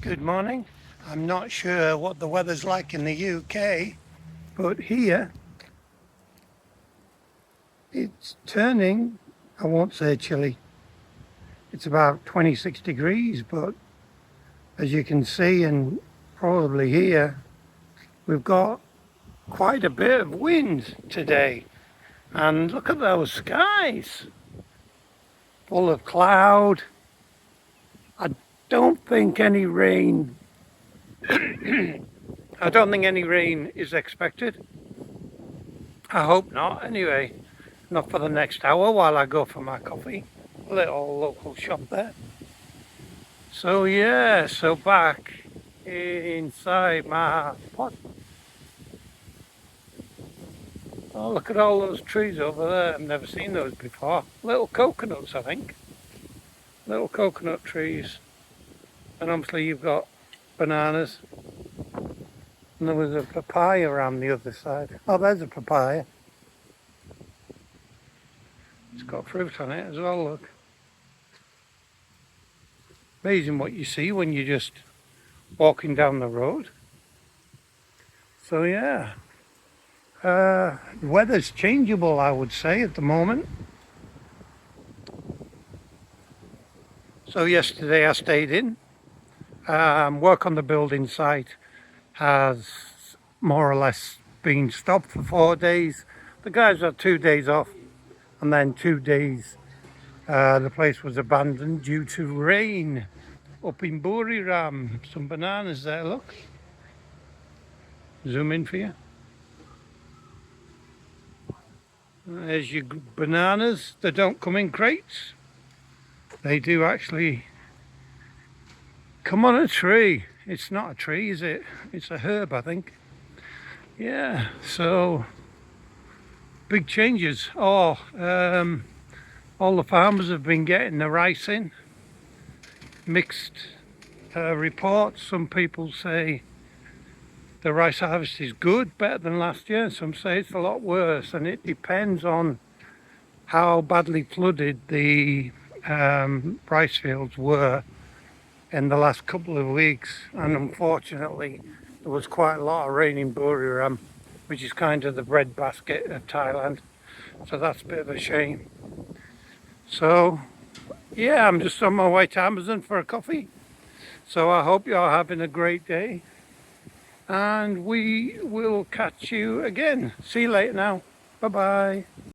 Good morning. I'm not sure what the weather's like in the UK, but here it's turning, I won't say chilly. It's about 26 degrees, but as you can see and probably hear, we've got quite a bit of wind today. And look at those skies, full of cloud. I don't think any rain I don't think any rain is expected. I hope not anyway. Not for the next hour while I go for my coffee. A little local shop there. So yeah, so back inside my pot. Oh, look at all those trees over there. I've never seen those before. Little coconuts, I think. Little coconut trees. And obviously you've got bananas. And there was a papaya around the other side. Oh, there's a papaya. It's got fruit on it as well, look. Amazing what you see when you're just walking down the road. So yeah, the weather's changeable, I would say, at the moment. So yesterday I stayed in. Work on the building site has more or less been stopped for 4 days. The guys had 2 days off, and then 2 days the place was abandoned due to rain up in Buriram. Some bananas there, look. Zoom in for you. There's your bananas. They don't come in crates. They do actually come on a tree. It's not a tree, is it? It's a herb, I think. Yeah, so big changes. Oh, all the farmers have been getting the rice in. Mixed reports. Some people say the rice harvest is good, better than last year. Some say it's a lot worse, and it depends on how badly flooded the rice fields were in the last couple of weeks. And unfortunately there was quite a lot of rain in Buriram, which is kind of the breadbasket of Thailand, so that's a bit of a shame. So yeah, I'm just on my way to Amazon for a coffee. So I hope you're having a great day, and we will catch you again. See you later now. Bye bye.